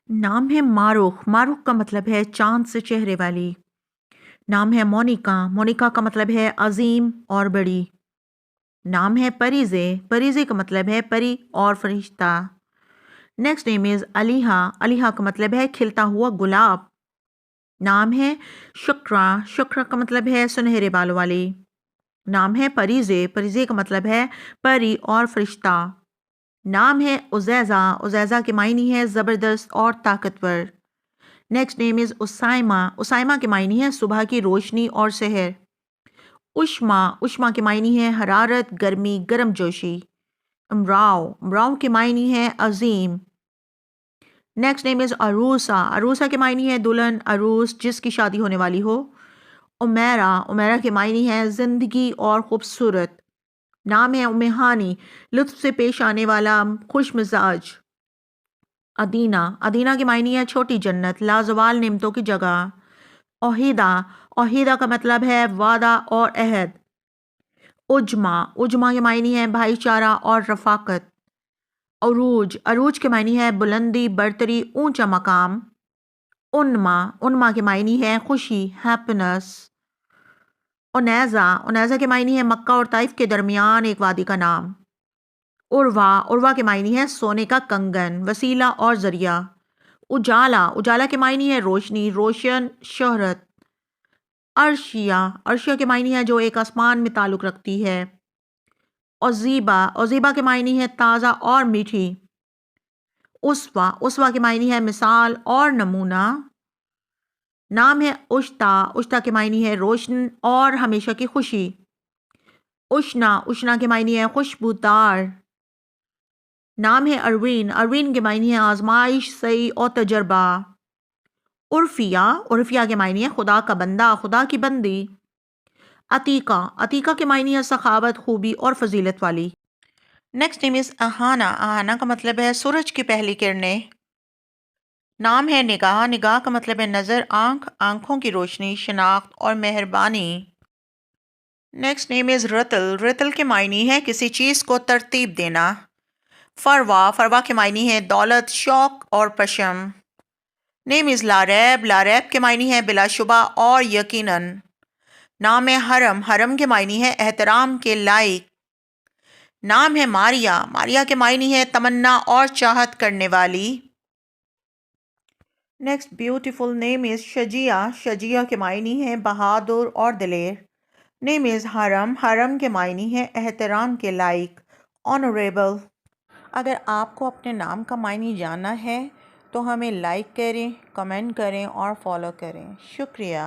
नाम है मारुख, मारुख का मतलब है चाँद से चेहरे वाली। नाम है मोनिका, मोनिका का मतलब है अज़ीम और बड़ी। नाम है परीज़े, परीज़े का मतलब है परी और फरिश्ता। नेक्स्ट नेम इज़ अलीहा, अलीहा का मतलब है खिलता हुआ गुलाब। नाम है शुक्रा, शुक्रा का मतलब है सुनहरे बालों वाली। नाम है परीज़े, परीज़े का मतलब है परी और फरिश्ता। नाम है उज़ैज़ा, उज़ैज़ा के मायने है ज़बरदस्त और ताकतवर। नेक्स्ट नेम इज़ उसाइमा, उसाइमा के मायने है सुबह की रोशनी और सहर। उष्मा, उष्मा के मायने है हरारत, गर्मी, गर्मजोशी। अमराव, अमराव के मायने है अजीम। Next name is Arusa, Arusa के मायने है दुल्हन, अरूस जिसकी शादी होने वाली हो। उमेरा, उमेरा के मायने है ज़िंदगी और खूबसूरत। नाम है उमेहानी, लुत्फ से पेश आने वाला, खुश मिजाज। अदीना, अदीना के मायने है छोटी जन्नत, लाजवाल नेमतों की जगह। ओहिदा, ओहिदा का मतलब है वादा और अहद। उजमा, उजमा के मायने है भाईचारा और रफाकत। अरूज, अरूज के मायने है बुलंदी, बरतरी, ऊंचा मकाम। उन्मा, उन्मा के मायने है खुशी, हैप्पीनेस। उनैज़ा, उनैज़ा के मायने है मक्का और ताइफ के दरमियान एक वादी का नाम। उर्वा, उर्वा के मायने है सोने का कंगन, वसीला और जरिया। उजाला, उजाला के मायने है रोशनी, रोशन, शोहरत। अर्शिया, अर्शिया के मायने है जो एक आसमान में ताल्लुक़ रखती है। औज़ीबा, औज़ीबा के मायने है ताज़ा और मीठी। उस्वा, उस्वा के मायने है मिसाल और नमूना। नाम है उश्ता, उश्ता के मायने है रोशन और हमेशा की खुशी। उशना, उशना के मायने है खुशबूदार। नाम है अरवीन, अरवीन के मायने है आजमाइश, सही और तजर्बा। उर्फिया, उर्फिया के मायने है खुदा का बंदा, खुदा की बंदी। अतीका, अतीका के मायने है सखावत, खूबी और फजीलत वाली। Next name is Ahana, Ahana का मतलब है सूरज की पहली किरणें। नाम है निगाह, निगाह का मतलब है नज़र, आँख, आँखों की रोशनी, शनाख्त और मेहरबानी। नेक्स्ट नेम इज़ रतल, रतल के मायने है किसी चीज़ को तरतीब देना। फरवा, फरवा के मायने है दौलत, शौक और पशम। नेम इज़ लारैब, लारैब के मायने है बिलाशुबा और यकीनन। नाम है हरम, हरम के मायने है एहतराम के लायक। नाम है मारिया, मारिया के मायने है तमन्ना और चाहत करने वाली। नेक्स्ट ब्यूटीफुल नेम इज़ शजिया, शजिया के मायने है बहादुर और दिलेर। नेम इज़ हरम, हरम के मायने है एहतराम के लायक, ऑनरेबल। अगर आपको अपने नाम का मायने जानना है तो हमें लाइक करें, कमेंट करें और फॉलो करें। शुक्रिया।